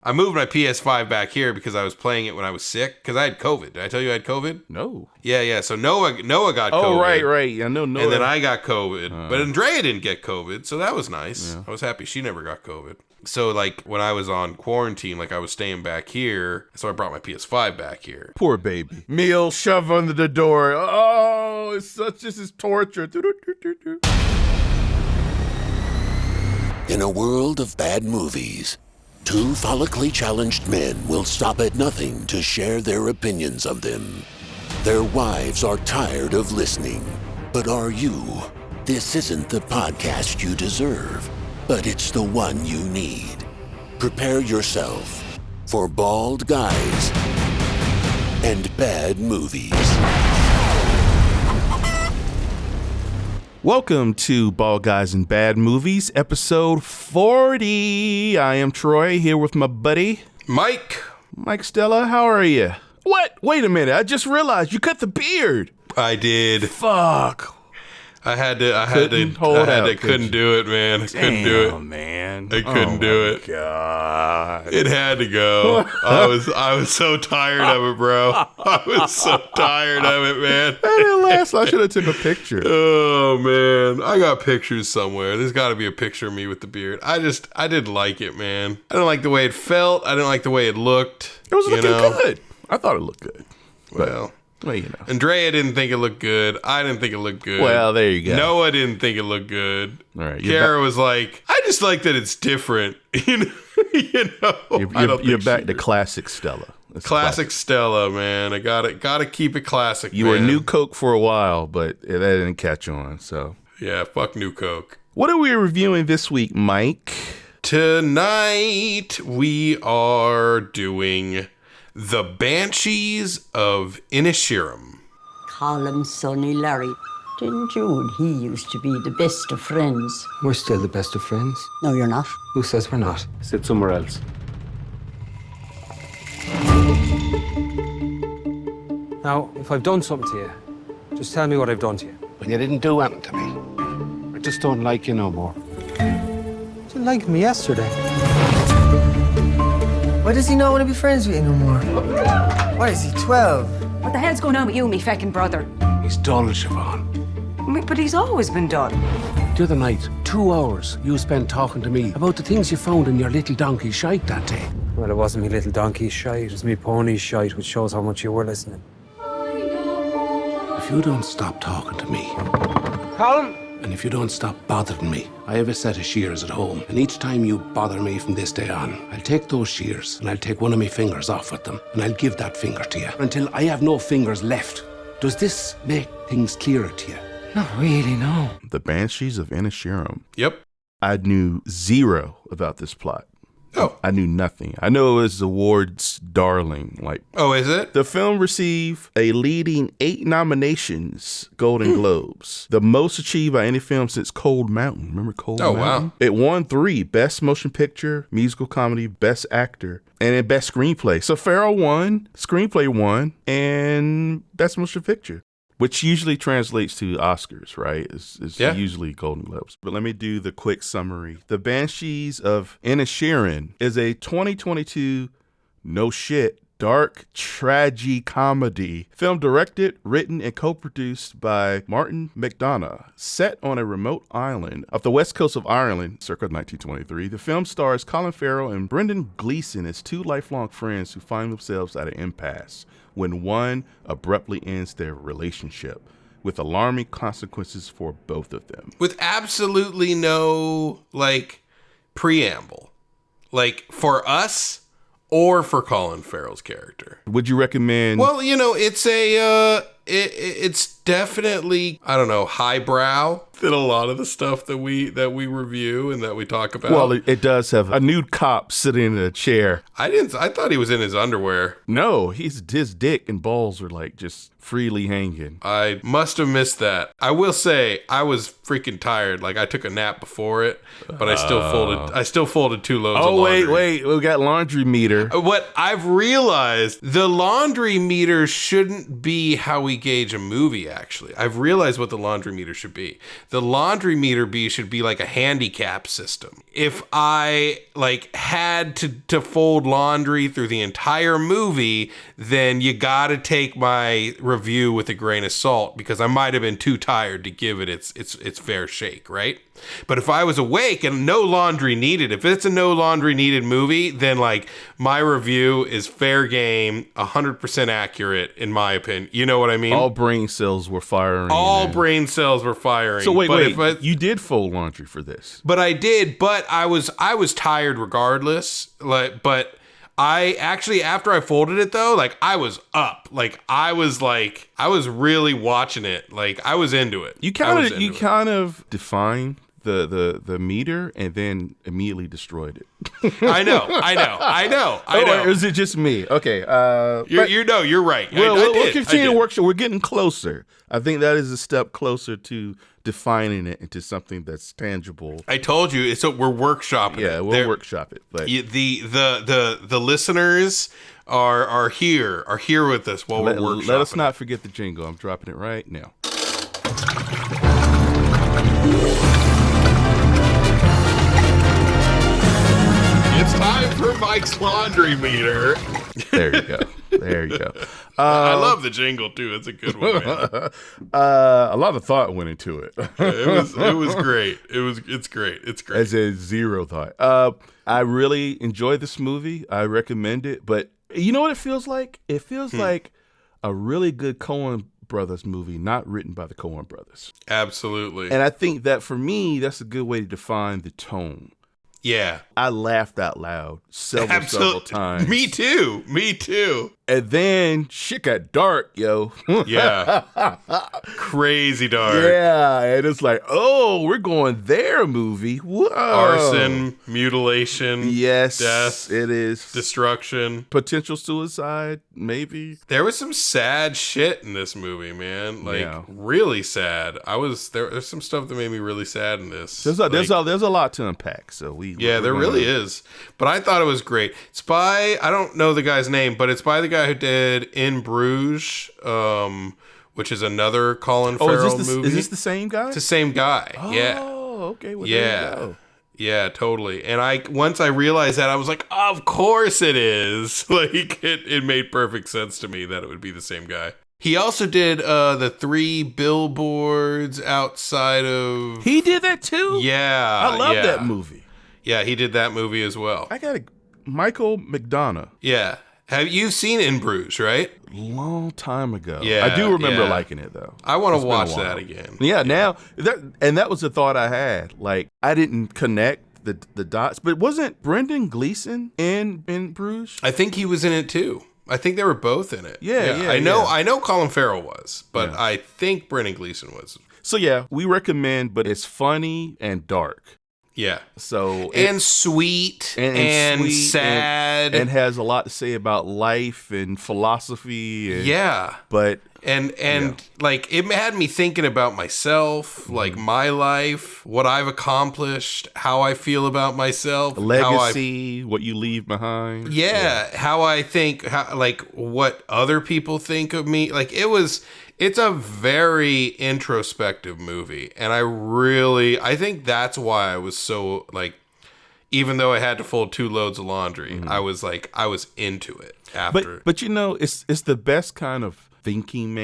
I moved my PS5 back here because I was playing it when I was sick because I had COVID. Did I tell you I had COVID? No. Yeah. So Noah got COVID. Oh, right. I know Noah. And then I got COVID. But Andrea didn't get COVID, so that was nice. Yeah. I was happy she never got COVID. So, like, when I was on quarantine, like, I was staying back here, so I brought my PS5 back here. Poor baby. Meal shove under the door. Oh, this is torture. In a world of bad movies, two follically challenged men will stop at nothing to share their opinions of them. Their wives are tired of listening. But are you? This isn't the podcast you deserve, but it's the one you need. Prepare yourself for Bald Guys and Bad Movies. Welcome to Bald Guys and Bad Movies, episode 40. I am Troy, here with my buddy Mike Stella. How are you? What? Wait a minute. I just realized you cut the beard. I did. Fuck. I couldn't do it, man. I couldn't do it, man. I couldn't do it. God, it had to go. I was so tired of it, bro. I was so tired of it, man. That didn't last. I should have took a picture. Oh man, I got pictures somewhere. There's got to be a picture of me with the beard. I didn't like it, man. I didn't like the way it felt. I didn't like the way it looked. It was looking good. I thought it looked good. Well, you know. Andrea didn't think it looked good. I didn't think it looked good. Well, there you go. Noah didn't think it looked good. All right. Kara was like, I just like that it's different. You're back to classic Stella. Classic Stella, man. I gotta keep it classic. You were New Coke for a while, but that didn't catch on. So yeah, fuck New Coke. What are we reviewing this week, Mike? Tonight we are doing The Banshees of Inisherin. Call Sonny Larry. Didn't you and he used to be the best of friends? We're still the best of friends. No, you're not. Who says we're not? Sit somewhere else. Now, if I've done something to you, just tell me what I've done to you. When you didn't do anything to me, I just don't like you no more. You liked me yesterday. Why does he not want to be friends with you no more? Why is he 12? What the hell's going on with you, me feckin' brother? He's dull, Siobhan. But he's always been done. The other night, 2 hours you spent talking to me about the things you found in your little donkey shite that day. Well, it wasn't me little donkey's shite, it was me pony's shite, which shows how much you were listening. If you don't stop talking to me, Colin! and if you don't stop bothering me, I have a set of shears at home, and each time you bother me from this day on, I'll take those shears and I'll take one of my fingers off with them, and I'll give that finger to you until I have no fingers left. Does this make things clearer to you? Not really, no. The Banshees of Inisherin. Yep. I knew zero about this plot. Oh. I knew nothing. I know it was awards darling. Oh, is it? The film received a leading 8 nominations, Golden Globes. The most achieved by any film since Cold Mountain. Remember Cold Mountain? Wow. It won 3, Best Motion Picture, Musical Comedy, Best Actor, and then Best Screenplay. So Farrell won, Screenplay won, and Best Motion Picture, which usually translates to Oscars, right? It's usually Golden Globes. But let me do the quick summary. The Banshees of Inisherin is a 2022 dark tragicomedy film directed, written, and co-produced by Martin McDonagh, set on a remote island off the west coast of Ireland, circa 1923. The film stars Colin Farrell and Brendan Gleeson as 2 lifelong friends who find themselves at an impasse when one abruptly ends their relationship, with alarming consequences for both of them. With absolutely no, preamble. For us or for Colin Farrell's character. Would you recommend? Well, it's it's definitely, I don't know, highbrow than a lot of the stuff that we review and that we talk about. Well, it does have a nude cop sitting in a chair. I thought he was in his underwear. No, his dick and balls are just freely hanging. I must have missed that. I will say I was freaking tired. I took a nap before it, but I still folded 2 loads of laundry. Wait, we got laundry meter. What I've realized, the laundry meter shouldn't be how we gauge a movie actually. I've realized what the laundry meter should be. The laundry meter should be like a handicap system. If I like had to fold laundry through the entire movie, then you gotta take my review with a grain of salt, because I might have been too tired to give it its fair shake, right? But if I was awake and no laundry needed, if it's a no laundry needed movie, then like my review is fair game, 100% accurate in my opinion. You know what I mean? All brain cells were firing. All brain cells were firing. So wait, you did fold laundry for this? But I did. But I was tired regardless. But I actually, after I folded it though, like I was up. I was really watching it. Like I was into it. You kind of defined the meter and then immediately destroyed it. I know. Or is it just me? Okay. You're right. We'll continue to work. We're getting closer. I think that is a step closer to defining it into something that's tangible. I told you. So we're workshopping it. Yeah, we'll workshop it. But the listeners are here with us while we're workshopping. Let us not forget the jingle. I'm dropping it right now. It's time for Mike's laundry meter. There you go. I love the jingle too. It's a good one, man. A lot of thought went into it. It was great. It's great. As a zero thought. I really enjoyed this movie. I recommend it. But you know what it feels like? It feels like a really good Coen Brothers movie, not written by the Coen Brothers. Absolutely. And I think that for me, that's a good way to define the tone. Yeah. I laughed out loud several times. Me too. And then shit got dark, yo. Yeah. Crazy dark. Yeah. And it's like, oh, we're going there, movie. Whoa. Arson, mutilation. Yes. Death. It is. Destruction. Potential suicide, maybe. There was some sad shit in this movie, man. Really sad. There's some stuff that made me really sad in this. There's a lot to unpack. So there really is. But I thought it was great. It's by, I don't know the guy's name, but it's by the guy who did In Bruges, which is another Colin Farrell movie. Is this the same guy? It's the same guy. Oh, okay. Well, yeah. There you go. Yeah, totally. And once I realized that, I was like, of course it is. Like, it made perfect sense to me that it would be the same guy. He also did the 3 billboards outside of... He did that too? Yeah. I love that movie. Yeah, he did that movie as well. Michael McDonough. Yeah. Have you seen In Bruges, right? Long time ago. Yeah. I do remember liking it though. I want to watch that again. Yeah, now that was a thought I had. Like I didn't connect the dots, but wasn't Brendan Gleeson in Bruges? I think he was in it too. I think they were both in it. Yeah. I know Colin Farrell was, but I think Brendan Gleeson was. So yeah, we recommend, but it's funny and dark. Yeah. So and sweet and sweet sad and has a lot to say about life and philosophy. And, yeah. But like it had me thinking about myself, like my life, what I've accomplished, how I feel about myself, legacy, what you leave behind. Yeah, how I think, like what other people think of me. Like it's a very introspective movie, and I think that's why I was so like, even though I had to fold 2 loads of laundry, I was into it after. But you know, it's the best kind of thinking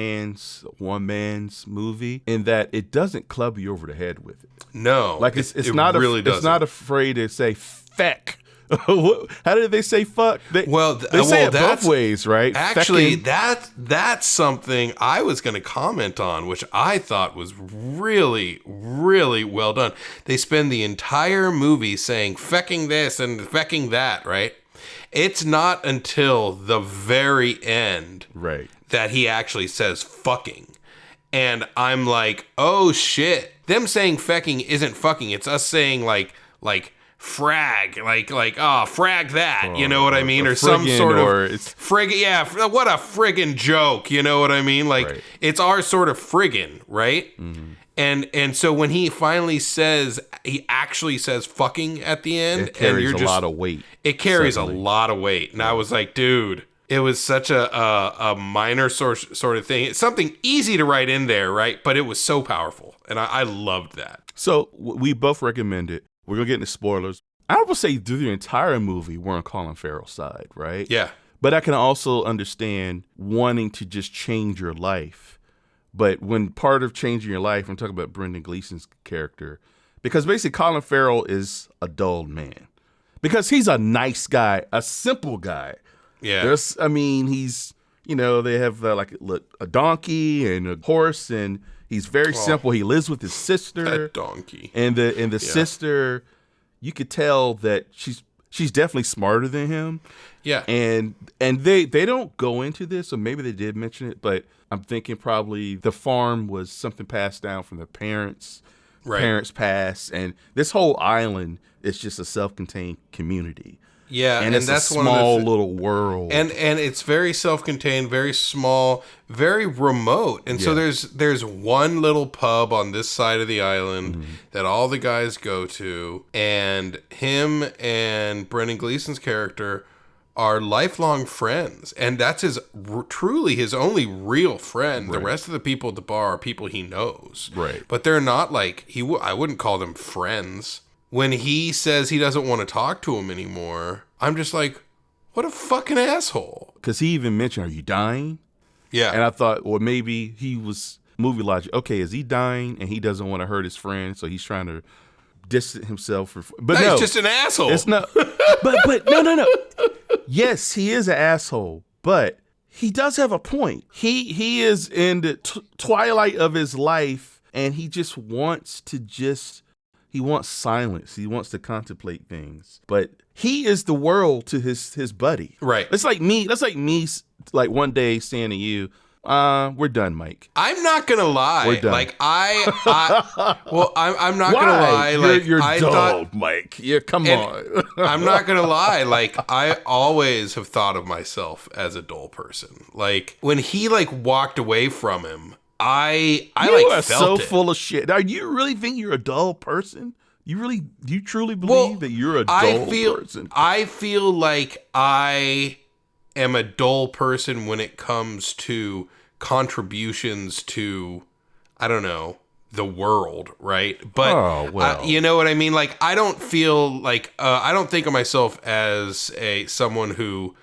one man's movie in that it doesn't club you over the head with it. No, like it's not afraid to say feck. How did they say fuck? They say it both ways, right? Actually, that's something I was going to comment on, which I thought was really, really well done. They spend the entire movie saying fecking this and fecking that, right? It's not until the very end, right, that he actually says fucking. And I'm like, oh shit. Them saying fecking isn't fucking. It's us saying like frag, frag that, you know what I mean? Or some sort of friggin', yeah, what a friggin' joke, you know what I mean? Like, it's our sort of friggin', right? Mm-hmm. And so when he actually says fucking at the end, it carries a lot of weight. It carries a lot of weight. And I was like, dude, It was such a minor sort of thing. It's something easy to write in there, right? But it was so powerful, and I loved that. So we both recommend it. We're gonna get into spoilers. I would say through the entire movie, we're on Colin Farrell's side, right? Yeah. But I can also understand wanting to just change your life. But when part of changing your life, I'm talking about Brendan Gleeson's character, because basically Colin Farrell is a dull man. Because he's a nice guy, a simple guy. Yeah. He's, they have a donkey and a horse, and he's very simple. He lives with his sister. That donkey. And the sister, you could tell that she's definitely smarter than him. Yeah. And they don't go into this, or maybe they did mention it, but I'm thinking probably the farm was something passed down from their parents. Right. Parents passed, and this whole island is just a self-contained community. Yeah, and it's that's a small little world. And it's very self-contained, very small, very remote. And so there's one little pub on this side of the island that all the guys go to, and him and Brendan Gleeson's character are lifelong friends, and that's truly his only real friend. Right. The rest of the people at the bar are people he knows. Right. But they're not like I wouldn't call them friends. When he says he doesn't want to talk to him anymore, I'm just like, what a fucking asshole. Because he even mentioned, are you dying? Yeah. And I thought, well, maybe he was movie logic. Okay, is he dying and he doesn't want to hurt his friend, so he's trying to distance himself. But no, he's just an asshole. It's not. But no. Yes, he is an asshole, but he does have a point. He is in the twilight of his life, and he just wants he wants silence. He wants to contemplate things. But he is the world to his buddy. Right. It's like me. That's like me, like one day saying to you, we're done, Mike. I'm not gonna lie. We're done. Like I'm not gonna lie. Like you're I dull, thought, Mike. Yeah, come on. I'm not gonna lie. Like I always have thought of myself as a dull person. Like when he walked away from him, I you are felt so it. full of shit. Now, you really think you're a dull person? Do you truly believe that you're a dull person? I feel like I am a dull person when it comes to contributions to, I don't know, the world, right? But you know what I mean? Like I don't feel like I don't think of myself as someone who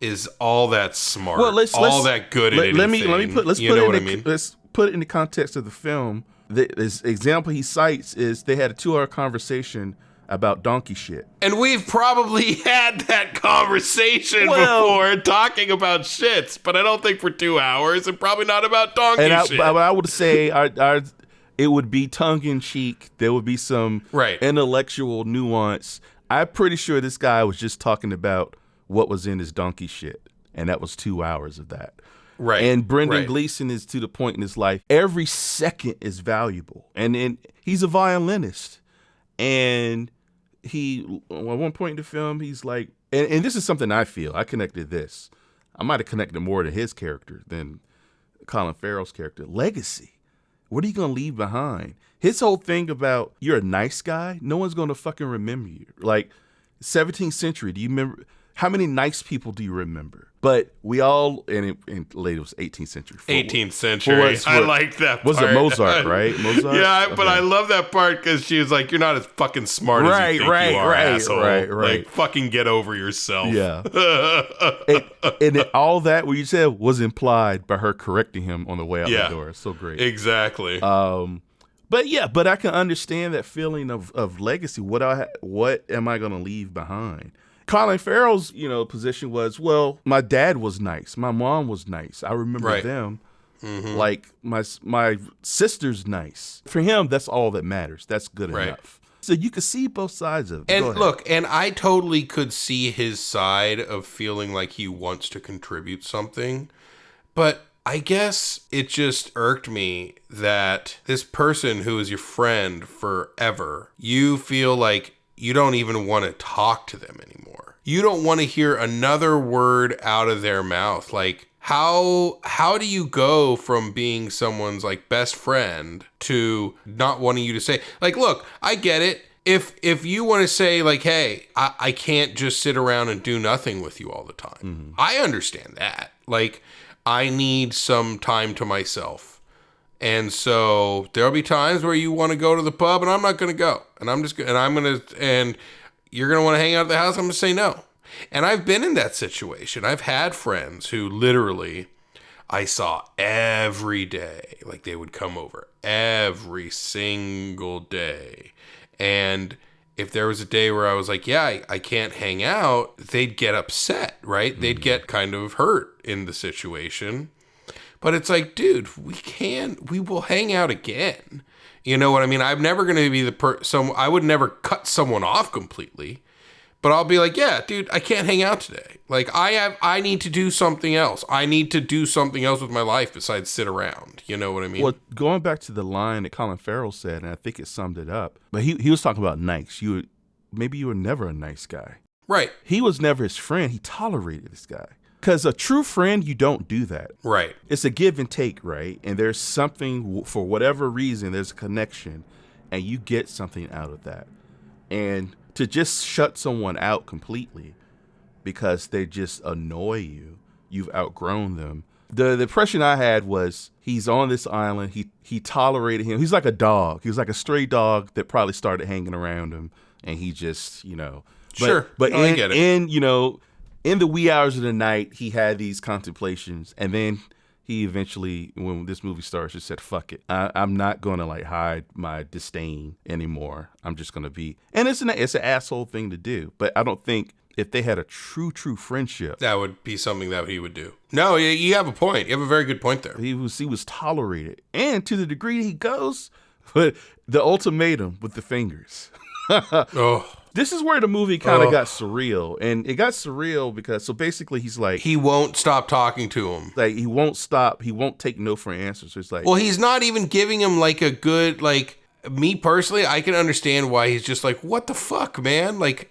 is all that smart, all that good at anything. Let's put it in the context of the film. This example he cites is they had a 2-hour conversation about donkey shit. And we've probably had that conversation before, talking about shits, but I don't think for 2 hours, and probably not about donkey shit. I would say it would be tongue-in-cheek. There would be some intellectual nuance. I'm pretty sure this guy was just talking about what was in his donkey shit, and that was 2 hours of that. Right. And Brendan Gleeson is to the point in his life, every second is valuable. And he's a violinist. And he, at one point in the film, he's like, and this is something I feel, I connected this. I might have connected more to his character than Colin Farrell's character. Legacy. What are you going to leave behind? His whole thing about, you're a nice guy, no one's going to fucking remember you. Like, 17th century, do you remember? How many nice people do you remember? But we all, and later it was 18th century. 18th century. I like that part. Was it Mozart, right? Mozart? Yeah, but I love that part because she was like, you're not as fucking smart as you think you are, asshole. Right. Like, fucking get over yourself. Yeah. and all that, what you said, was implied by her correcting him on the way out the door. It's so great. Exactly. But I can understand that feeling of legacy. What am I going to leave behind? Colin Farrell's, position was, well, my dad was nice. My mom was nice. I remember them. Mm-hmm. Like, my sister's nice. For him, that's all that matters. That's good enough. So you could see both sides of it. And look, and I totally could see his side of feeling like he wants to contribute something. But I guess it just irked me that this person who is your friend forever, you feel like you don't even want to talk to them anymore. You don't want to hear another word out of their mouth. Like, how do you go from being someone's best friend to not wanting you to say, look, I get it. if you want to say like, hey, I can't just sit around and do nothing with you all the time. I understand that. Like, I need some time to myself. And so there'll be times where you want to go to the pub and I'm not going to go. And and you're going to want to hang out at the house. I'm going to say no. And I've been in that situation. I've had friends who literally I saw every day. Like, they would come over every single day. And if there was a day where I was like, yeah, I can't hang out, they'd get upset, right? They'd get kind of hurt in the situation. But it's like, dude, we will hang out again. You know what I mean? I'm never going to be I would never cut someone off completely. But I'll be like, yeah, dude, I can't hang out today. Like, I need to do something else. I need to do something else with my life besides sit around. You know what I mean? Well, going back to the line that Colin Farrell said, and I think it summed it up, but he was talking about nice. Maybe you were never a nice guy. Right. He was never his friend. He tolerated this guy. Because a true friend, you don't do that. Right. It's a give and take, right? And there's something, for whatever reason, there's a connection, and you get something out of that. And to just shut someone out completely because they just annoy you, you've outgrown them. The impression I had was he's on this island. He tolerated him. He's like a dog. He was like a stray dog that probably started hanging around him, and he just, Sure. But I get it. In the wee hours of the night, he had these contemplations, and then he eventually, when this movie starts, just said, fuck it. I'm not going to hide my disdain anymore. I'm just going to be, and it's an asshole thing to do, but I don't think if they had a true friendship, that would be something that he would do. No, you have a point. You have a very good point there. He was tolerated. And to the degree he goes, but the ultimatum with the fingers. Oh. This is where the movie kind of got surreal. And it got surreal because, so basically he's like, he won't stop talking to him. Like, he won't stop. He won't take no for answers. So it's like, well, he's not even giving him like a good, like, me personally, I can understand why he's just like, what the fuck, man? Like,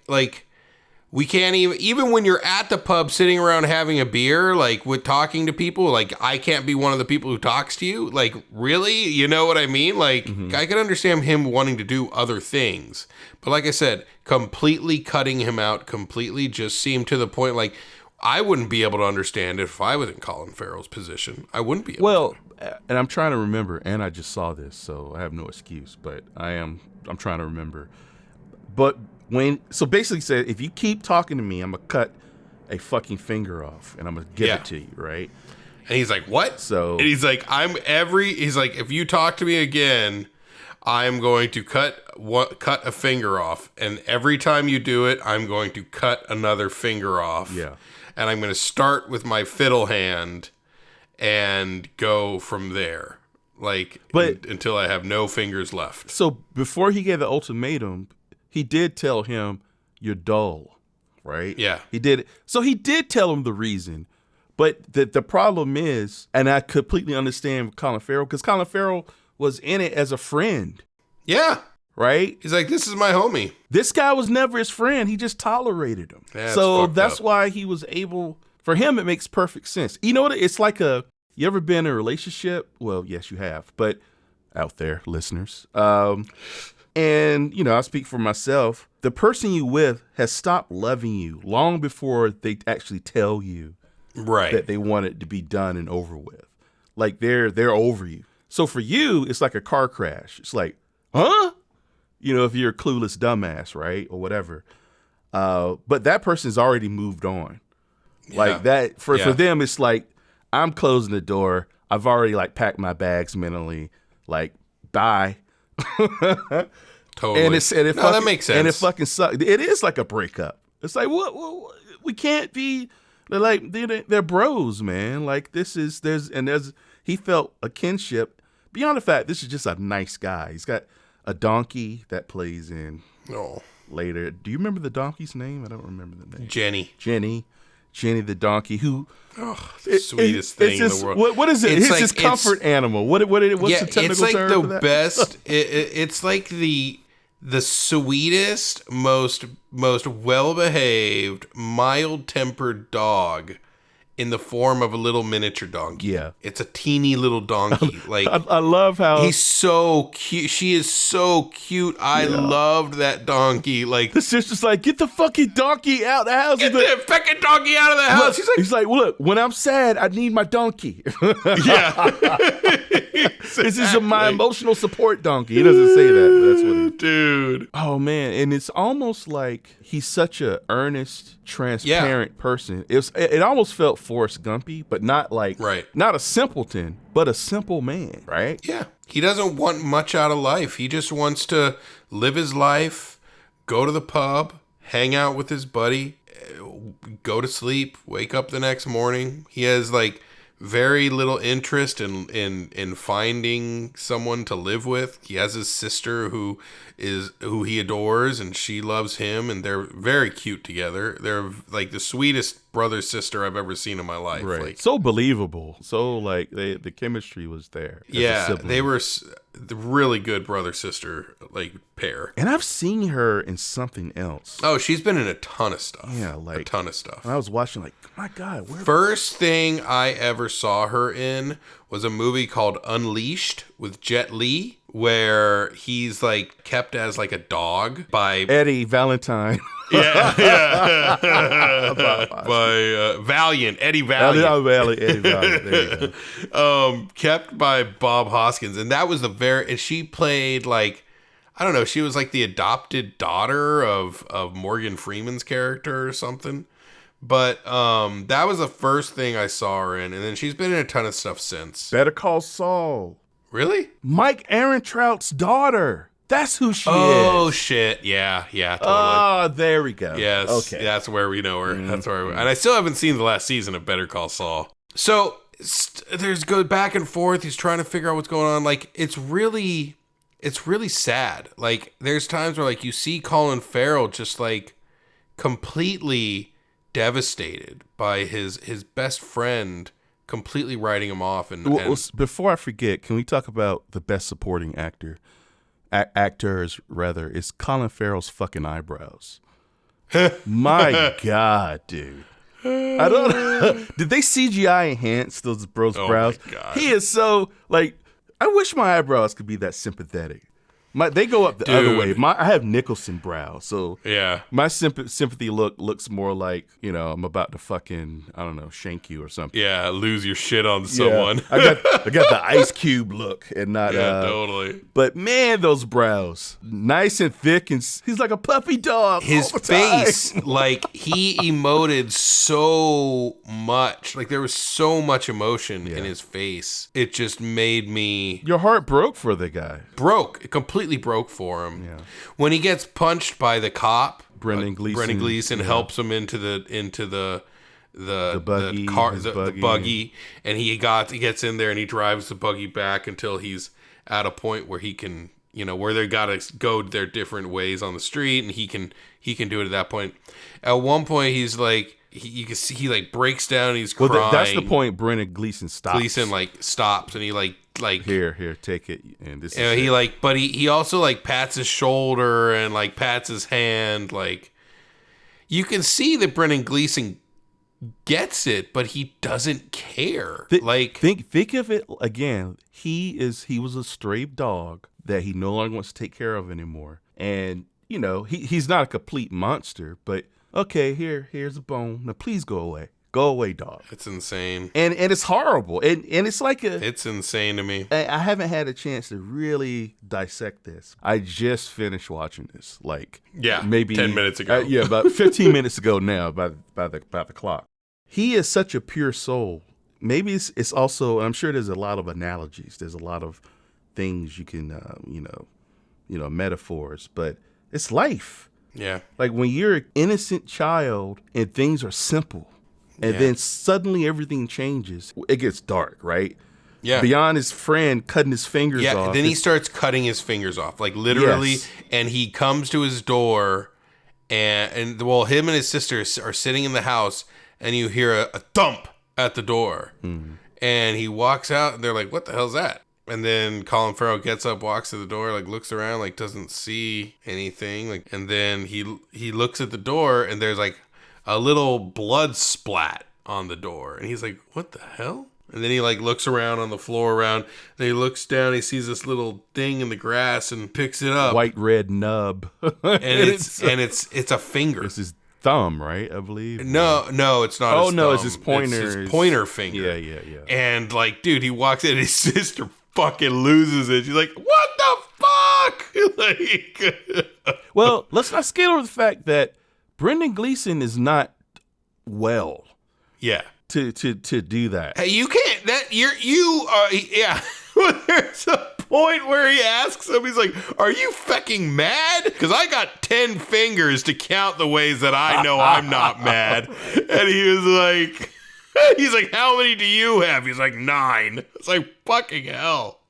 we can't even when you're at the pub sitting around having a beer, like, with talking to people, like, I can't be one of the people who talks to you. Like, really? You know what I mean? Like, I can understand him wanting to do other things. But like I said, completely cutting him out completely just seemed to the point, like, I wouldn't be able to understand it if I was in Colin Farrell's position. I wouldn't be able to. And I'm trying to remember, and I just saw this, so I have no excuse, but I'm trying to remember. But so basically said, if you keep talking to me, I'm going to cut a fucking finger off and I'm going to give it to you, right? And he's like, what? So, and he's like, he's like, if you talk to me again, I'm going to cut a finger off. And every time you do it, I'm going to cut another finger off. Yeah. And I'm going to start with my fiddle hand and go from there. Like, until I have no fingers left. So before he gave the ultimatum, he did tell him, you're dull, right? Yeah. He did. So he did tell him the reason. But the problem is, and I completely understand Colin Farrell, because Colin Farrell was in it as a friend. Yeah. Right? He's like, this is my homie. This guy was never his friend. He just tolerated him. That's why he was able, for him, it makes perfect sense. You know what? It's like you ever been in a relationship? Well, yes, you have. But out there, listeners. And, I speak for myself. The person you with has stopped loving you long before they actually tell you that they want it to be done and over with. Like, they're over you. So for you, it's like a car crash. It's like, huh? If you're a clueless dumbass, right? Or whatever. But that person's already moved on. Yeah. Like that, for them, it's like, I'm closing the door. I've already packed my bags mentally. Like, bye. Totally. That makes sense. And it fucking sucks. It is like a breakup. It's like, what? We can't be. They're bros, man. Like, he felt a kinship beyond the fact this is just a nice guy. He's got a donkey that plays in later. Do you remember the donkey's name? I don't remember the name. Jenny the donkey, who the sweetest thing in the world. What is it? It's his comfort animal. What's the technical term for that? Best. It's like the sweetest, most well-behaved, mild-tempered dog in the form of a little miniature donkey. Yeah. It's a teeny little donkey. Like I love how he's so cute. She is so cute. I loved that donkey. Like the sister's like, get the fucking donkey out of the house. get the fucking donkey out of the house. He's like, look, when I'm sad, I need my donkey. Yeah. This is my emotional support donkey. He doesn't say that, but that's what he... Dude. Oh, man. And it's almost like he's such a earnest, transparent person. It almost felt Forrest Gumpy, but not like... Right. Not a simpleton, but a simple man, right? Yeah. He doesn't want much out of life. He just wants to live his life, go to the pub, hang out with his buddy, go to sleep, wake up the next morning. He has like very little interest in finding someone to live with. He has his sister who he adores, and she loves him, and they're very cute together. They're like the sweetest brother sister I've ever seen in my life. Right. Like, so believable. So like the chemistry was there. Yeah, they were the really good brother sister like pair. And I've seen her in something else. Oh, she's been in a ton of stuff. Yeah, like a ton of stuff. And I was watching like, my God, First thing I ever saw her in was a movie called Unleashed with Jet Li, where he's like kept as like a dog by Eddie Valentine. Yeah. By Valiant, Eddie Valiant. Eddie Valiant. There you go. Kept by Bob Hoskins, and that was and she played like, I don't know, she was like the adopted daughter of Morgan Freeman's character or something. But that was the first thing I saw her in, and then she's been in a ton of stuff since. Better Call Saul. Really? Mike Ehrentraut's daughter. That's who she is. Oh, shit. Yeah, totally. Oh, there we go. Yes. Okay. That's where we know her. Mm-hmm. That's where and I still haven't seen the last season of Better Call Saul. So there's go back and forth. He's trying to figure out what's going on. Like, it's really sad. Like, there's times where like you see Colin Farrell just like completely devastated by his best friend completely writing him off. And before I forget, can we talk about the best supporting actor? Actors, rather, is Colin Farrell's fucking eyebrows. My God, dude. I don't. Did they CGI enhance those brows? Oh my God. He is so like. I wish my eyebrows could be that sympathetic. They go up the other way. I have Nicholson brows, so yeah. My sympathy looks more like, you know, I'm about to fucking, I don't know, shank you or something. Yeah, lose your shit on someone. I got the Ice Cube look and not. Yeah, totally. But man, those brows, nice and thick, and he's like a puppy dog. His face, like he emoted so much. Like there was so much emotion in his face. It just made me. Your heart broke for the guy. It completely broke for him. Yeah. When he gets punched by the cop, Brendan Gleeson helps him into the buggy, buggy, and he gets in there and he drives the buggy back until he's at a point where he can, you know, where they gotta go their different ways on the street, and he can do it at that point. At one point, he's like. You can see he like breaks down and he's crying. Well, that's the point. Brendan Gleeson stops. Gleeson like stops and he like here, take it. And this. And he like, but he also like pats his shoulder and like pats his hand. Like you can see that Brendan Gleeson gets it, but he doesn't care. Think of it again. He was a stray dog that he no longer wants to take care of anymore, and you know he's not a complete monster, but. Okay, here's a bone. Now please go away. Go away, dog. It's insane. And it's horrible. And it's like it's insane to me. I haven't had a chance to really dissect this. I just finished watching this. Like maybe 10 minutes ago. About 15 minutes ago now by the clock. He is such a pure soul. Maybe it's also, I'm sure there's a lot of analogies. There's a lot of things you can metaphors, but it's life. Yeah. Like when you're an innocent child and things are simple and then suddenly everything changes, it gets dark, right? Yeah. Beyond his friend cutting his fingers off. Yeah, then he starts cutting his fingers off, like literally, and he comes to his door and him and his sister are sitting in the house and you hear a thump at the door. Mm-hmm. And he walks out and they're like, what the hell's that? And then Colin Farrell gets up, walks to the door, like looks around, like doesn't see anything. And then he looks at the door and there's like a little blood splat on the door. And he's like, what the hell? And then he like looks around on the floor around. And he looks down. He sees this little thing in the grass and picks it up. White red nub. And it's a finger. It's his thumb, right? I believe. No, it's not. Oh his no, thumb. it's his pointer. It's his pointer finger. Yeah. And like, dude, he walks in. And his sister fucking loses it. She's like, what the fuck? Like, well, let's not skate over the fact that Brendan Gleeson is not well. Yeah. To do that. Hey, you can't. That you are. Yeah. There's a point where he asks him. He's like, "Are you fucking mad? Because I got 10 fingers to count the ways that I know I'm not mad." And he was like, "He's like, how many do you have?" He's like, 9. It's like, fucking hell,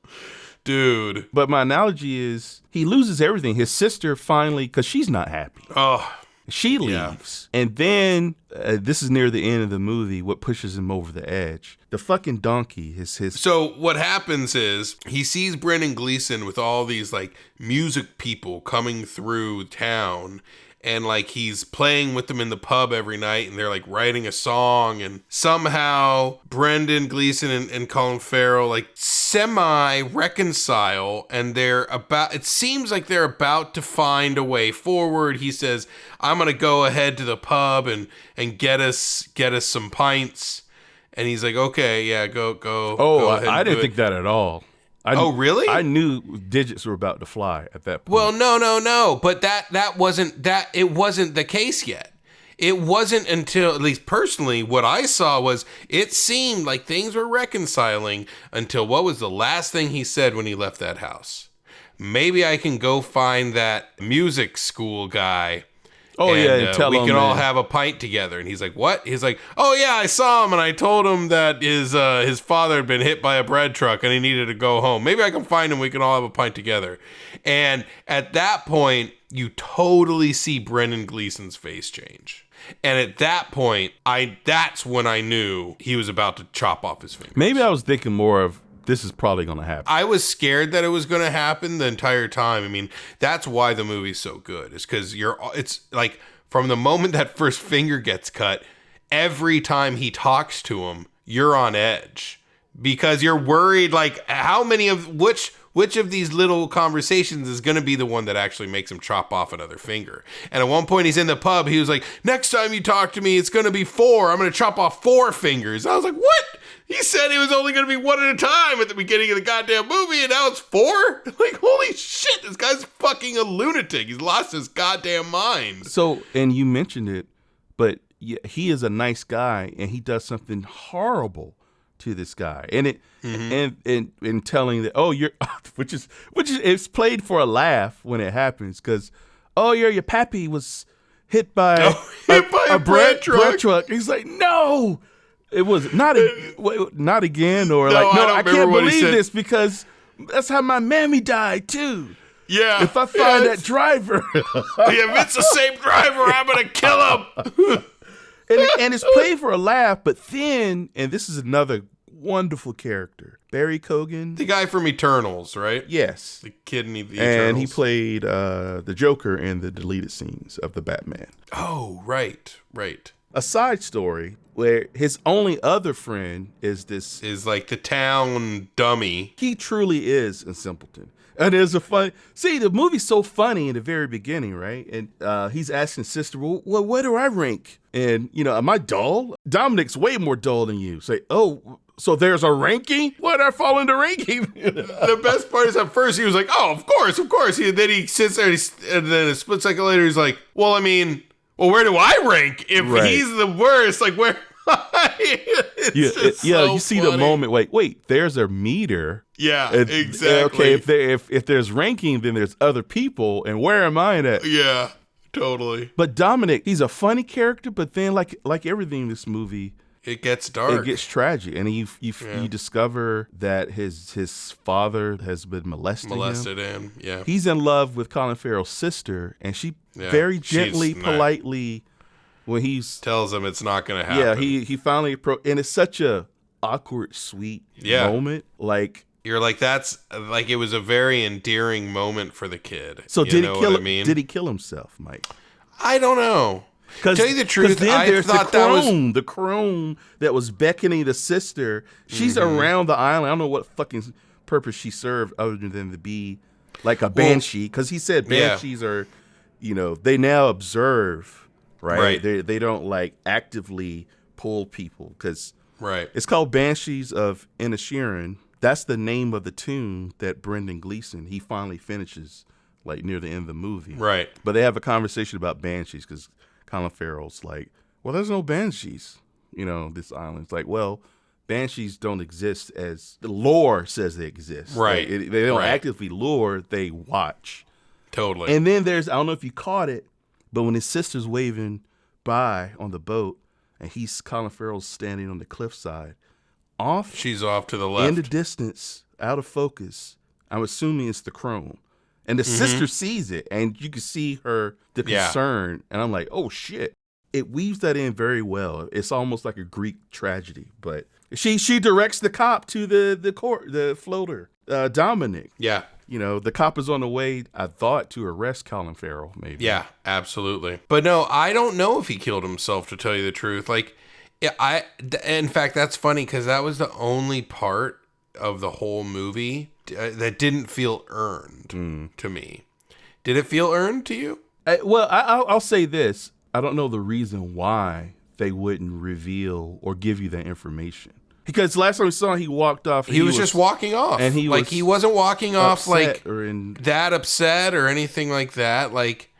dude. But my analogy is he loses everything. His sister finally, because she's not happy. Oh. She leaves. Yeah. And then, this is near the end of the movie, what pushes him over the edge. The fucking donkey, his... So what happens is, he sees Brendan Gleeson with all these, like, music people coming through town, and, like, he's playing with them in the pub every night, and they're, like, writing a song, and somehow Brendan Gleeson and Colin Farrell, like, semi-reconcile, and it seems like they're about to find a way forward. He says, I'm going to go ahead to the pub and get us some pints. And he's like, okay, yeah, go. Oh, I didn't think that at all. Oh, really? I knew digits were about to fly at that point. Well, no. But it wasn't the case yet. It wasn't until, at least personally, what I saw was it seemed like things were reconciling until what was the last thing he said when he left that house? Maybe I can go find that music school guy. Oh, and tell we him can all have a pint together. And he's like, what? He's like, oh, yeah, I saw him, and I told him that his father had been hit by a bread truck, and he needed to go home. Maybe I can find him. We can all have a pint together. And at that point, you totally see Brendan Gleeson's face change. And at that point, that's when I knew he was about to chop off his fingers. Maybe I was thinking more of, this is probably going to happen. I was scared that it was going to happen the entire time. I mean, that's why the movie's so good. It's because it's like from the moment that first finger gets cut, every time he talks to him, you're on edge because you're worried, like which of these little conversations is going to be the one that actually makes him chop off another finger. And at one point he's in the pub. He was like, next time you talk to me, it's going to be 4. I'm going to chop off 4 fingers. I was like, what? He said it was only going to be 1 at a time at the beginning of the goddamn movie, and now it's 4? Like, holy shit, this guy's fucking a lunatic. He's lost his goddamn mind. So, and you mentioned it, but he is a nice guy, and he does something horrible to this guy. And it and telling that, oh, you're which is it's played for a laugh when it happens, because your pappy was hit by a bread truck. He's like, no. It was not again, or I can't believe this because that's how my mammy died too. Yeah. If I find that driver. If it's the same driver, I'm going to kill him. and it's played for a laugh, but then, and this is another wonderful character, Barry Keoghan. The guy from Eternals, right? Yes. The kid in the Eternals. And he played the Joker in the deleted scenes of the Batman. Oh, right. A side story where his only other friend is like the town dummy. He truly is a simpleton. And there's the movie's so funny in the very beginning, right? And he's asking sister, well, where do I rank? And, am I dull? Dominic's way more dull than you. Say, oh, so there's a ranking? Where did I fall into ranking? The best part is at first he was like, oh, of course. Then he sits there and then a split second later he's like, well, I mean, where do I rank if he's the worst? Like, where? You see funny. The moment. Wait. There's a meter. Yeah, exactly. Okay, if there's ranking, then there's other people, and where am I at? Yeah, totally. But Dominic, he's a funny character, but then like everything in this movie, it gets dark. It gets tragic, and you discover that his father has been molested him. Yeah. He's in love with Colin Farrell's sister, and she very gently, politely, when he tells him it's not going to happen. Yeah, he finally and it's such a awkward, sweet moment. Like, you're like, that's like, it was a very endearing moment for the kid. So did he kill himself, Mike? I don't know. Tell you the truth, then I there's thought the that was crone, the crone that was beckoning the sister. She's around the island. I don't know what fucking purpose she served other than to be like a banshee, because he said banshees are, they now observe, right? They don't like actively pull people, because it's called Banshees of Inisherin. That's the name of the tune that Brendan Gleeson, he finally finishes like near the end of the movie. Right. But they have a conversation about banshees because Colin Farrell's like, well, there's no banshees, this island. It's like, well, banshees don't exist as the lore says they exist. Right. Like, they don't actively lure, they watch. Totally. And then I don't know if you caught it, but when his sister's waving by on the boat and Colin Farrell's standing on the cliffside, she's off to the left. In the distance, out of focus, I'm assuming it's the crone. And the sister sees it, and you can see the concern. And I'm like, oh, shit. It weaves that in very well. It's almost like a Greek tragedy. But she directs the cop to the floater, Dominic. Yeah. The cop is on the way, I thought, to arrest Colin Farrell, maybe. Yeah, absolutely. But no, I don't know if he killed himself, to tell you the truth. Like, in fact, that's funny because that was the only part of the whole movie that didn't feel earned to me. Did it feel earned to you? I'll say this. I don't know the reason why they wouldn't reveal or give you that information. Because last time we saw him, he walked off. He was just walking off. And he wasn't walking off like that upset or anything like that. Like,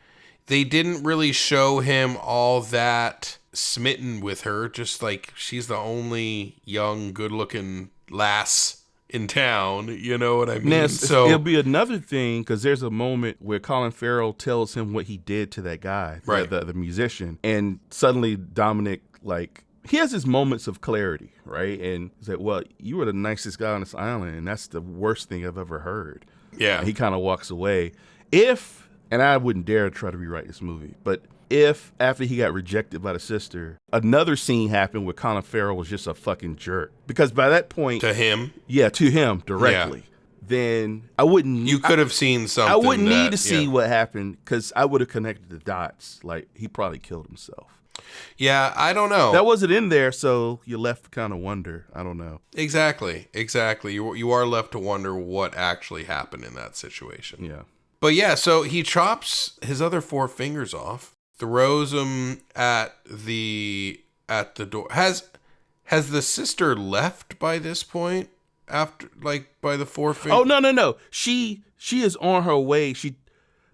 they didn't really show him all that smitten with her, just like she's the only young, good-looking lass in town. You know what I mean? Now, so it'll be another thing, because there's a moment where Colin Farrell tells him what he did to that guy, the musician, and suddenly Dominic, like, he has his moments of clarity, right? And he's like, well, you were the nicest guy on this island, and that's the worst thing I've ever heard. Yeah. And he kind of walks away. And I wouldn't dare try to rewrite this movie, but if after he got rejected by the sister, another scene happened where Colin Farrell was just a fucking jerk, because by that point to him directly, then I wouldn't. You could have seen something. I wouldn't need to see what happened, because I would have connected the dots. Like, he probably killed himself. Yeah, I don't know. That wasn't in there, so you're left to kind of wonder. I don't know. Exactly. You are left to wonder what actually happened in that situation. Yeah. But yeah, so he chops his other 4 fingers off, throws them at the door. Has the sister left by this point? After, like, by the 4 fingers? Oh, no. She is on her way.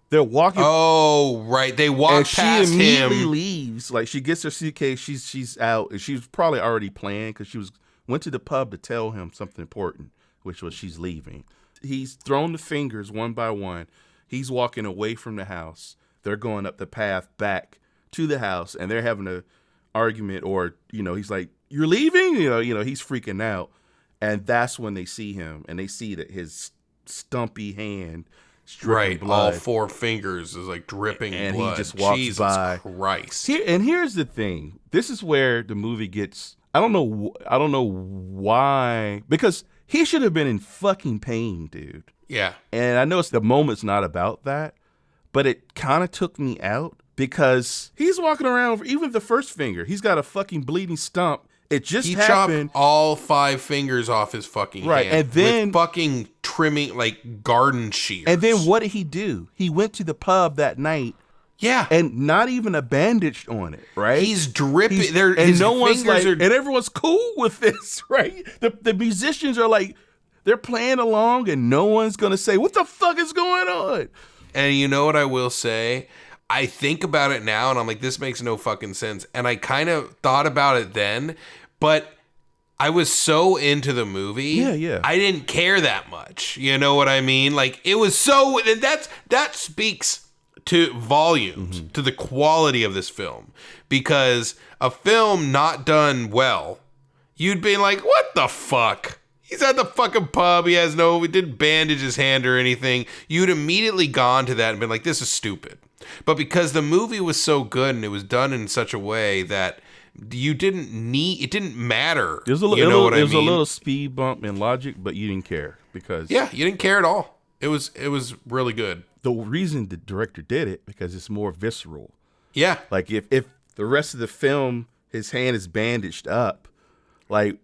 They're walking. Oh, right. They walk past him. She immediately leaves. Like, she gets her suitcase. She's out, and she's probably already planned, because she went to the pub to tell him something important, which was she's leaving. He's thrown the fingers one by one. He's walking away from the house. They're going up the path back to the house, and they're having an argument, or, he's like, you're leaving? He's freaking out. And that's when they see him, and they see that his stumpy hand is dripping blood. All 4 fingers is like dripping and blood. He just walks Jesus by. Christ. Here's the thing. This is where the movie gets, I don't know why, because he should have been in fucking pain, dude. Yeah. And I know the moment's not about that, but it kind of took me out, because he's walking around, even the first finger, he's got a fucking bleeding stump. It just happened. Chopped all 5 fingers off his fucking hand. And then with fucking trimming, like, garden shears. And then what did he do? He went to the pub that night. Yeah. And not even a bandage on it, right? He's dripping. And no one's like, and everyone's cool with this, right? The musicians are like, they're playing along, and no one's going to say, what the fuck is going on? And you know what I will say? I think about it now, and I'm like, this makes no fucking sense. And I kind of thought about it then, but I was so into the movie. Yeah. I didn't care that much. You know what I mean? Like, it was so, and that speaks to volumes, to the quality of this film. Because a film not done well, you'd be like, what the fuck? He's at the fucking pub. He didn't bandage his hand or anything. You'd immediately gone to that and been like, this is stupid. But because the movie was so good and it was done in such a way that it didn't matter. There's a little speed bump in logic, but you didn't care because you didn't care at all. It was really good. The reason the director did it, because it's more visceral. Yeah. Like if the rest of the film, his hand is bandaged up. Like,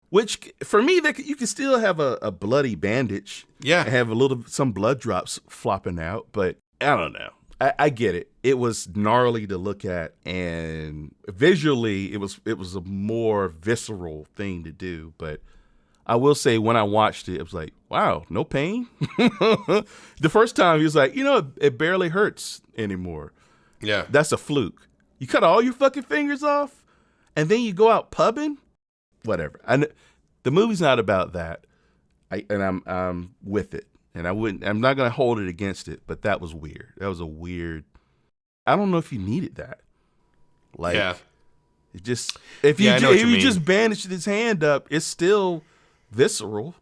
which for me, you can still have a bloody bandage. Yeah. And have some blood drops flopping out. But I don't know. I get it. It was gnarly to look at, and visually, it was a more visceral thing to do. But I will say, when I watched it, it was like, wow, no pain. The first time, he was like, it barely hurts anymore. Yeah. That's a fluke. You cut all your fucking fingers off, and then you go out pubbing? Whatever. The movie's not about that. I'm with it. And I'm not going to hold it against it, but that was weird. That was a weird, I don't know if you needed that. Like, yeah. It just, if you just bandaged his hand up, it's still visceral.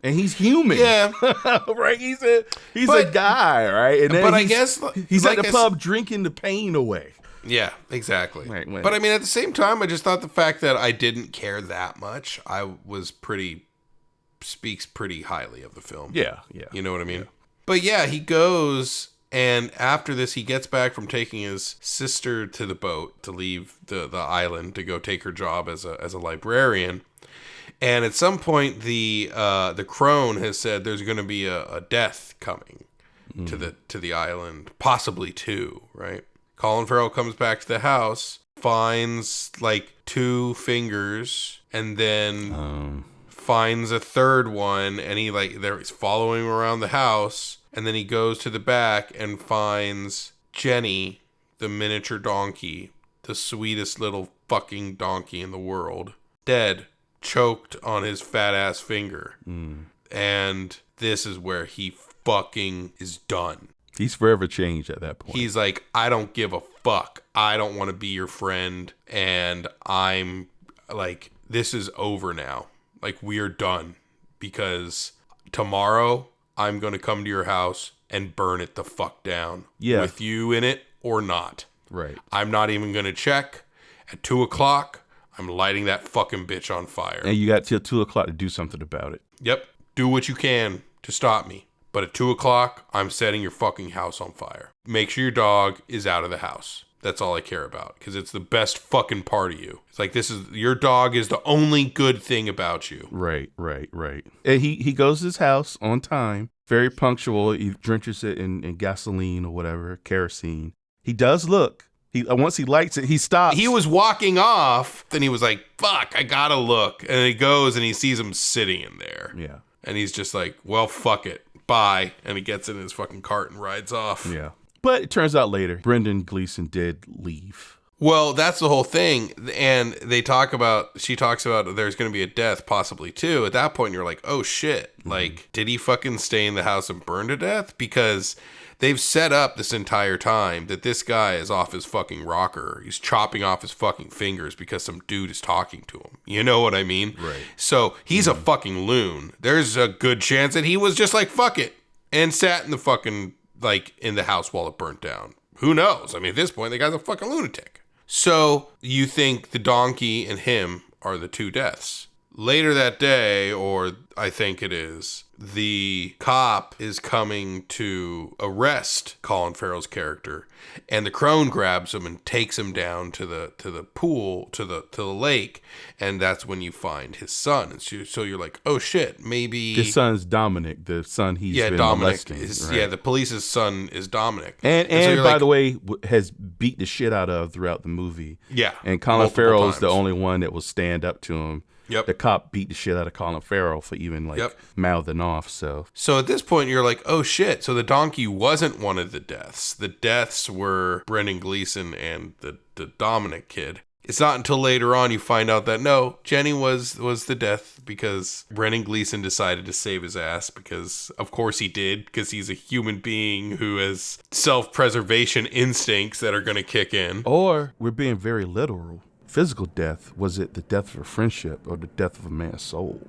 And he's human. Yeah. Right? He's a guy, right? And then but I guess he's at the pub drinking the pain away. Yeah, exactly. Right. But I mean, at the same time, I just thought the fact that I didn't care that much, speaks pretty highly of the film. Yeah. You know what I mean? Yeah. But yeah, he goes, and after this, he gets back from taking his sister to the boat to leave the island to go take her job as a librarian. And at some point, the crone has said there's going to be a death coming to the island, possibly two, right? Colin Farrell comes back to the house, finds like 2 fingers, and then finds a third one, and he's following him around the house, and then he goes to the back and finds Jenny, the miniature donkey, the sweetest little fucking donkey in the world, dead, choked on his fat ass finger. And this is where he fucking is done. He's forever changed at that point. He's like, I don't give a fuck. I don't want to be your friend. And I'm like, this is over now. Like, we're done. Because tomorrow I'm going to come to your house and burn it the fuck down. Yeah. With you in it or not. Right. I'm not even going to check. At 2:00, I'm lighting that fucking bitch on fire. And you got till 2:00 to do something about it. Yep. Do what you can to stop me. But at 2:00, I'm setting your fucking house on fire. Make sure your dog is out of the house. That's all I care about. Because it's the best fucking part of you. It's like, your dog is the only good thing about you. Right. And he goes to his house on time. Very punctual. He drenches it in gasoline or whatever, kerosene. He does look. Once he lights it, he stops. He was walking off. Then he was like, fuck, I gotta look. And he goes and he sees him sitting in there. Yeah. And he's just like, well, fuck it. Bye. And he gets in his fucking cart and rides off. Yeah. But it turns out later, Brendan Gleeson did leave. Well, that's the whole thing. And she talks about there's going to be a death, possibly two. At that point, you're like, oh shit. Like, did he fucking stay in the house and burn to death? Because they've set up this entire time that this guy is off his fucking rocker. He's chopping off his fucking fingers because some dude is talking to him. You know what I mean? Right. So he's a fucking loon. There's a good chance that he was just like, fuck it. And sat in the fucking, like, in the house while it burnt down. Who knows? I mean, at this point, the guy's a fucking lunatic. So you think the donkey and him are the 2 deaths. Later that day, or I think it is, the cop is coming to arrest Colin Farrell's character, and the crone grabs him and takes him down to the pool, to the lake, and that's when you find his son. And so you're like, oh shit, maybe his son's Dominic, the son he's been molesting. Right? Yeah, the police's son is Dominic, and so by the way, has beat the shit out of throughout the movie. Yeah, and Colin Farrell's the only one that will stand up to him. Yep. The cop beat the shit out of Colin Farrell for even mouthing off. So at this point, you're like, oh shit. So the donkey wasn't one of the deaths. The deaths were Brendan Gleeson and the Dominic kid. It's not until later on you find out that no, Jenny was the death because Brendan Gleeson decided to save his ass because of course he did, because he's a human being who has self-preservation instincts that are going to kick in. Or we're being very literal. Physical death, was it the death of a friendship or the death of a man's soul?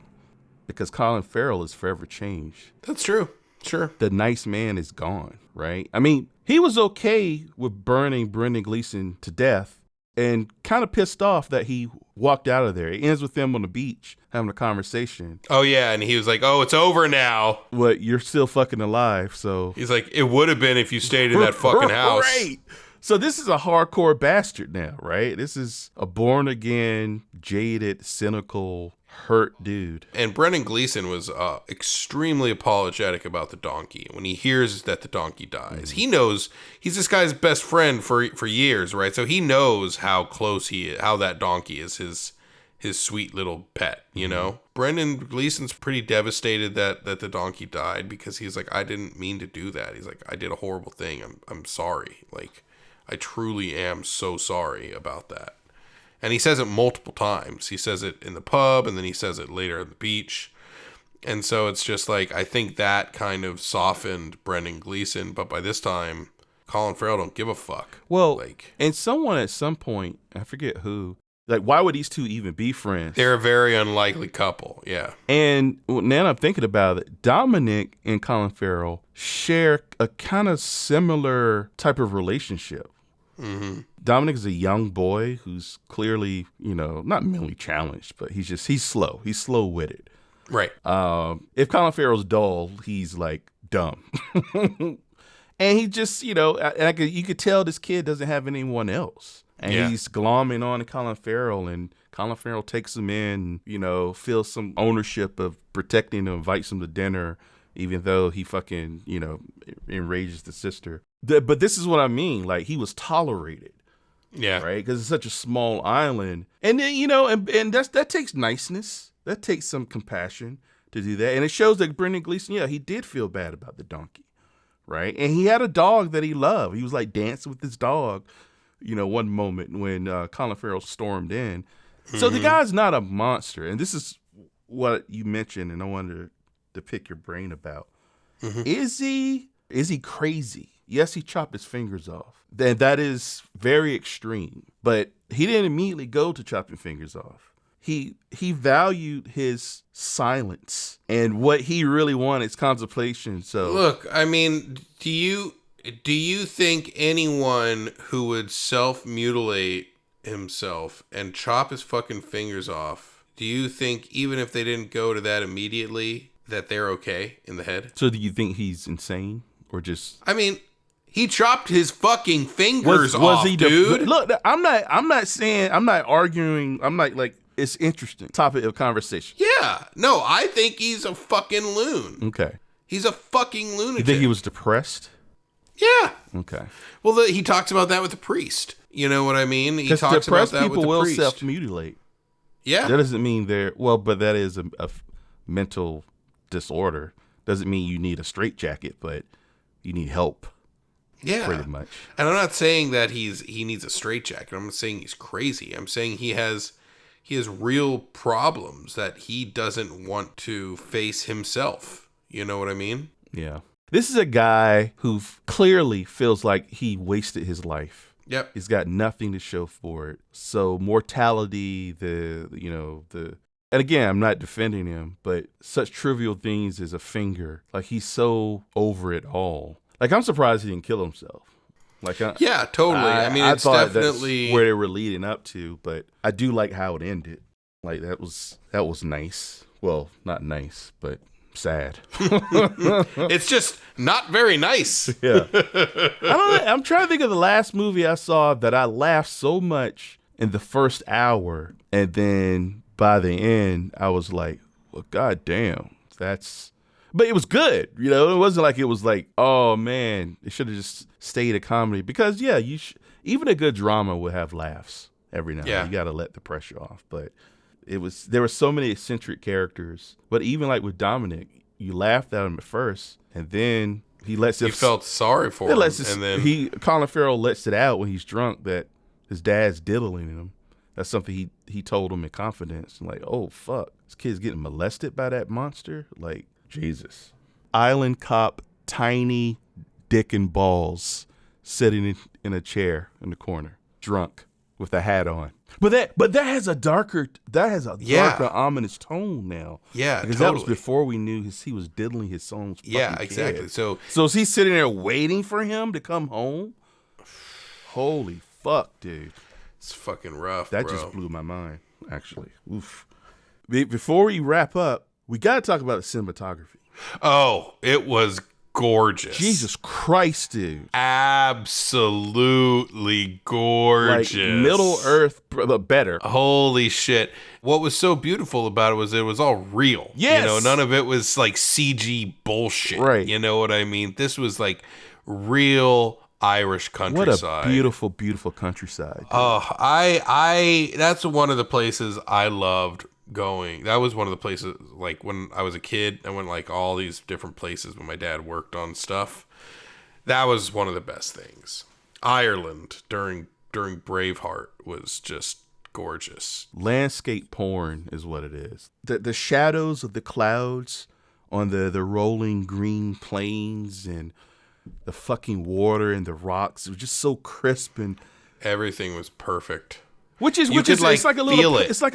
Because Colin Farrell is forever changed. That's true. Sure. The nice man is gone, right? I mean, he was okay with burning Brendan Gleeson to death and kind of pissed off that he walked out of there. It ends with them on the beach having a conversation. Oh, yeah. And he was like, oh, it's over now. What? You're still fucking alive, so. He's like, it would have been if you stayed in that fucking house. Right. So this is a hardcore bastard now, right? This is a born again, jaded, cynical, hurt dude. And Brendan Gleeson was extremely apologetic about the donkey. When he hears that the donkey dies, he knows he's this guy's best friend for years, right? So he knows how close he is, how that donkey is his sweet little pet, you know? Brendan Gleeson's pretty devastated that the donkey died because he's like, I didn't mean to do that. He's like, I did a horrible thing. I'm sorry. Like, I truly am so sorry about that. And he says it multiple times. He says it in the pub, and then he says it later at the beach. And so it's just like, I think that kind of softened Brendan Gleeson. But by this time, Colin Farrell don't give a fuck. Well, like, and someone at some point, I forget who, like, why would these two even be friends? They're a very unlikely couple, yeah. And now I'm thinking about it, Dominic and Colin Farrell share a kind of similar type of relationship. Mm-hmm. Dominic is a young boy who's clearly, not mentally challenged, but he's slow. He's slow-witted. Right. If Colin Farrell's dull, he's like dumb. And he just, you could tell this kid doesn't have anyone else. And he's glomming on to Colin Farrell, and Colin Farrell takes him in, feels some ownership of protecting him, invites him to dinner, even though he fucking, enrages the sister. But this is what I mean. Like, he was tolerated. Yeah. Right? Because it's such a small island. And then, and that takes niceness. That takes some compassion to do that. And it shows that Brendan Gleeson, he did feel bad about the donkey. Right? And he had a dog that he loved. He was like dancing with his dog, one moment when Colin Farrell stormed in. Mm-hmm. So the guy's not a monster. And this is what you mentioned, and I wanted to pick your brain about. Mm-hmm. Is he crazy? Yes, he chopped his fingers off. That is very extreme. But he didn't immediately go to chopping fingers off. He valued his silence, and what he really wanted is contemplation. So look, I mean, do you think anyone who would self-mutilate himself and chop his fucking fingers off, do you think even if they didn't go to that immediately, that they're okay in the head? So do you think he's insane or just? I mean, he chopped his fucking fingers off, dude. Look, I'm not arguing. I'm not like, it's interesting topic of conversation. Yeah. No, I think he's a fucking loon. Okay. He's a fucking lunatic. You think he was depressed? Yeah. Okay. Well, he talks about that with the priest. You know what I mean? He talks about that with the priest. Depressed people will self-mutilate. Yeah. That doesn't mean but that is a mental disorder. Doesn't mean you need a straitjacket, but you need help. Yeah. Pretty much. And I'm not saying that he needs a straitjacket. I'm not saying he's crazy. I'm saying he has real problems that he doesn't want to face himself. You know what I mean? Yeah. This is a guy who clearly feels like he wasted his life. Yep. He's got nothing to show for it. So mortality, and again, I'm not defending him, but such trivial things as a finger, like he's so over it all. Like, I'm surprised he didn't kill himself. Yeah, totally. I mean, it's definitely that's where they were leading up to, but I do like how it ended. Like, that was nice. Well, not nice, but sad. It's just not very nice. Yeah. I'm trying to think of the last movie I saw that I laughed so much in the first hour, and then by the end, I was like, well, goddamn, but it was good. It wasn't like it was like, oh man, it should have just stayed a comedy. Because even a good drama will have laughs every now and then. You got to let the pressure off. But there were so many eccentric characters. But even like with Dominic, you laughed at him at first, and then he lets it. You felt sorry for him, and then Colin Farrell lets it out when he's drunk that his dad's diddling him. That's something he told him in confidence. And like, oh fuck, this kid's getting molested by that monster. Like, Jesus. Island cop, tiny dick and balls, sitting in a chair in the corner, drunk with a hat on. But that has a darker, ominous tone now. Yeah, because totally. That was before we knew he was diddling his son's fucking exactly. kid. So is he sitting there waiting for him to come home? Holy fuck, dude. It's fucking rough, That bro. just blew my mind, actually. Oof. Before we wrap up, we got to talk about the cinematography. Oh, it was gorgeous. Jesus Christ, dude. Absolutely gorgeous. Like Middle Earth, but better. Holy shit. What was so beautiful about it was all real. Yes. You know, none of it was like CG bullshit. Right. You know what I mean? This was like real Irish countryside. What a beautiful, beautiful countryside. Dude. I that's one of the places I loved going. That was one of the places, like when I was a kid, I went like all these different places when my dad worked on stuff. That was one of the best things. Ireland during Braveheart was just gorgeous. Landscape porn is what it is. The shadows of the clouds on the rolling green plains and the fucking water and the rocks. It was just so crisp and everything was perfect. It's like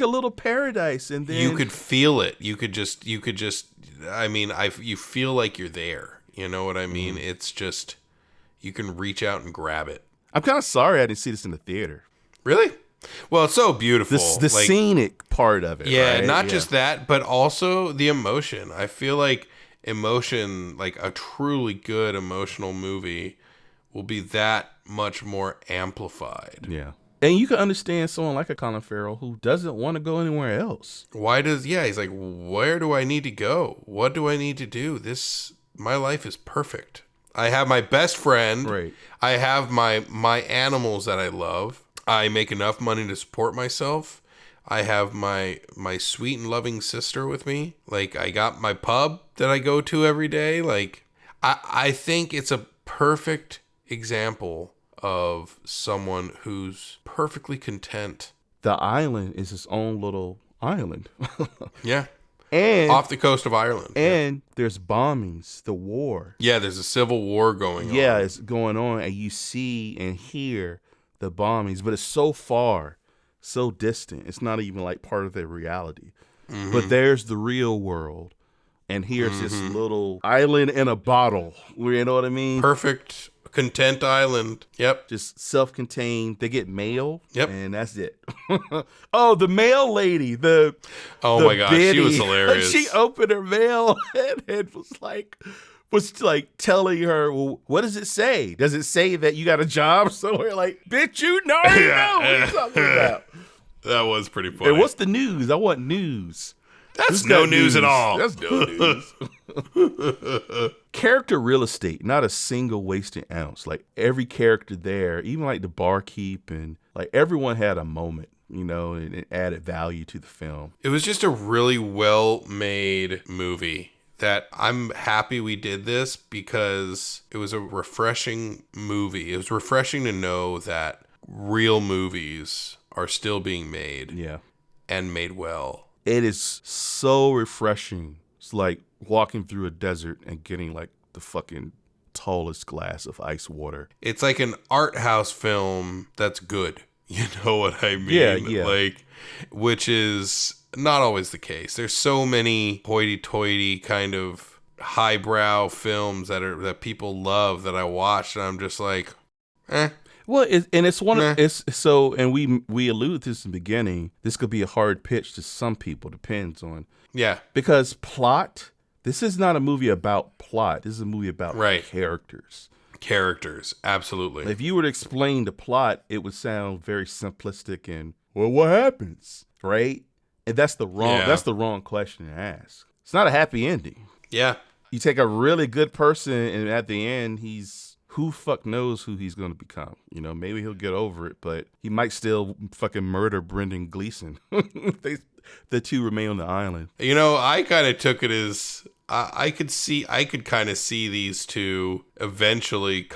a little paradise, and then you could feel it. You could just I mean, you feel like you're there. You know what I mean? It's just you can reach out and grab it. I'm kind of sorry I didn't see this in the theater. Really? Well, it's so beautiful. The scenic part of it. Yeah, right? not just that, but also the emotion. I feel like emotion, like a truly good emotional movie, will be that much more amplified. Yeah. And you can understand someone like a Colin Farrell who doesn't want to go anywhere else. He's like, where do I need to go? What do I need to do? My life is perfect. I have my best friend. Right. I have my animals that I love. I make enough money to support myself. I have my sweet and loving sister with me. Like, I got my pub that I go to every day. Like, I think it's a perfect example of someone who's perfectly content. The island is its own little island. Yeah. And off the coast of Ireland. And there's bombings, the war. Yeah, there's a civil war going on. Yeah, it's going on, and you see and hear the bombings, but it's so far, so distant. It's not even like part of their reality. Mm-hmm. But there's the real world, and here's this little island in a bottle. You know what I mean? Perfect. Content island. Yep. Just self-contained. They get mail. Yep. And that's it. Oh, the mail lady. Oh my gosh, she was hilarious. She opened her mail and was like telling her, well, what does it say? Does it say that you got a job somewhere? Like, bitch, you know. What are you talking about? That was pretty funny. And what's the news? I want news. That's no news at all. That's no news. Character real estate, not a single wasted ounce. Like every character there, even like the barkeep, and like everyone had a moment, you know, and it added value to the film. It was just a really well-made movie that I'm happy we did this because it was a refreshing movie. It was refreshing to know that real movies are still being made. Yeah. And made well. It is so refreshing. It's like walking through a desert and getting like the fucking tallest glass of ice water. It's like an art house film that's good. You know what I mean? Yeah. Like, which is not always the case. There's so many hoity-toity kind of highbrow films that people love that I watch, and I'm just like, eh. Well, it's one of it's so, and we alluded to this in the beginning. This could be a hard pitch to some people. Depends on because plot. This is not a movie about plot. This is a movie about characters. Characters, absolutely. If you were to explain the plot, it would sound very simplistic and well, what happens, right? And that's the wrong question to ask. It's not a happy ending. Yeah, you take a really good person, and at the end, who fuck knows who he's going to become? You know, maybe he'll get over it, but he might still fucking murder Brendan Gleeson. The two remain on the island. You know, I kind of took it as I could kind of see these two eventually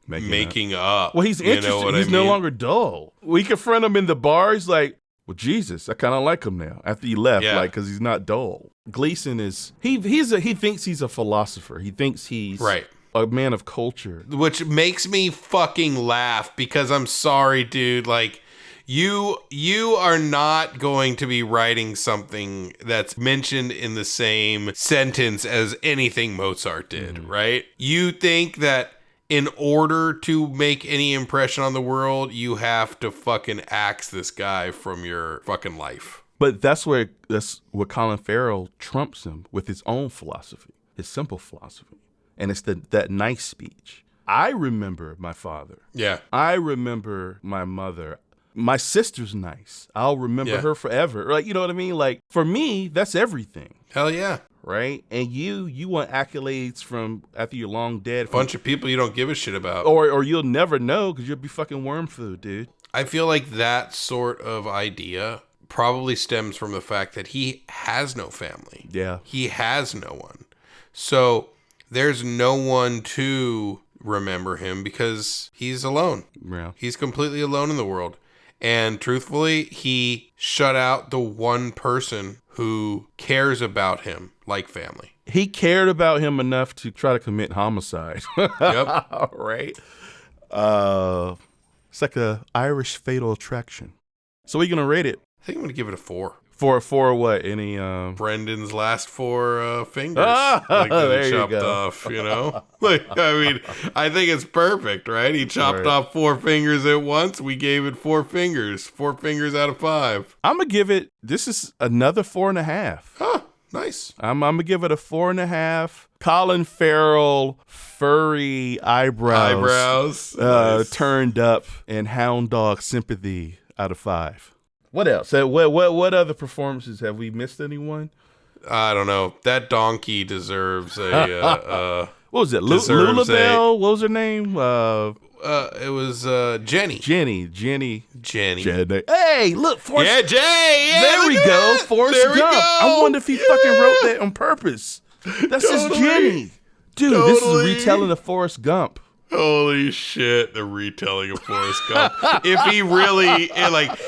making up. Well, he's interested. He's no longer dull. We confront him in the bar. He's like, well, Jesus, I kind of like him now. After he left, like, because he's not dull. Gleeson is he thinks he's a philosopher. He thinks he's a man of culture, which makes me fucking laugh because I'm sorry, dude. Like, you are not going to be writing something that's mentioned in the same sentence as anything Mozart did, right? You think that in order to make any impression on the world, you have to fucking axe this guy from your fucking life. But that's where Colin Farrell trumps him with his own philosophy, his simple philosophy. And it's that nice speech. I remember my father. Yeah. I remember my mother. My sister's nice. I'll remember her forever. Like, you know what I mean? Like, for me, that's everything. Hell yeah. Right? And you want accolades from after you're long dead. Bunch of people you don't give a shit about. Or you'll never know because you'll be fucking worm food, dude. I feel like that sort of idea probably stems from the fact that he has no family. Yeah. He has no one. So there's no one to remember him because he's alone. Yeah. He's completely alone in the world. And truthfully, he shut out the one person who cares about him like family. He cared about him enough to try to commit homicide. Yep. Right. It's like a Irish Fatal Attraction. So we're going to rate it. I think I'm going to give it a 4. For what? Any Brendan's last 4 fingers. There that he you chopped go. off, you know? Like, I mean, I think it's perfect, right? He chopped off 4 fingers at once. We gave it 4 fingers. 4 fingers out of 5. I'm going to give it, this is another 4.5. Huh, nice. I'm going to give it a 4.5. Colin Farrell, furry eyebrows. Nice. Turned up and hound dog sympathy out of 5. What else? What other performances? Have we missed anyone? I don't know. That donkey deserves a... what was it? deserves Lulabelle? What was her name? it was Jenny. Jenny. Jenny. Hey, look, Forrest. Yeah, Jay. Yeah, there we look at go. that. Forrest There we Gump. go. I wonder if he fucking wrote that on purpose. That's his Totally. Jenny. Dude, this is a Totally. retelling of Forrest Gump. Holy shit, the retelling of Forrest Gump. If he really,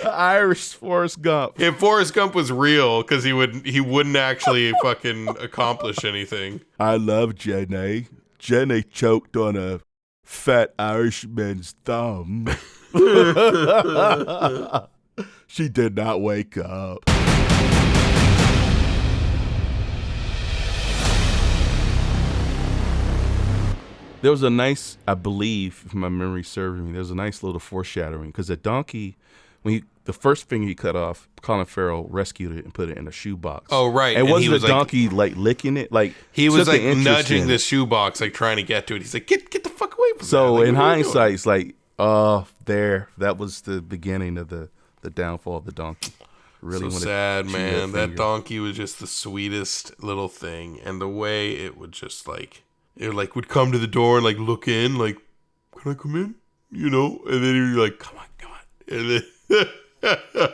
Irish Forrest Gump. if Forrest Gump was real, because he wouldn't actually fucking accomplish anything. I love Jenny. Jenny choked on a fat Irishman's thumb. She did not wake up. There was a nice, I believe, if my memory serves me, there was a nice little foreshadowing because the donkey, the first finger he cut off, Colin Farrell rescued it and put it in a shoebox. Oh, right. And And wasn't he the was, like- donkey like licking it? Like He was took like an interest nudging in the it. shoebox, like trying to get to it. He's like, get the fuck away from So that. Like, in what are you hindsight, doing? it's like, that was the beginning of the downfall of the donkey. Really So wanted sad, to chew man. That finger. donkey was just the sweetest little thing. And the way it would just would come to the door and like look in, like, can I come in? You know? And then he'd be like, come on. And then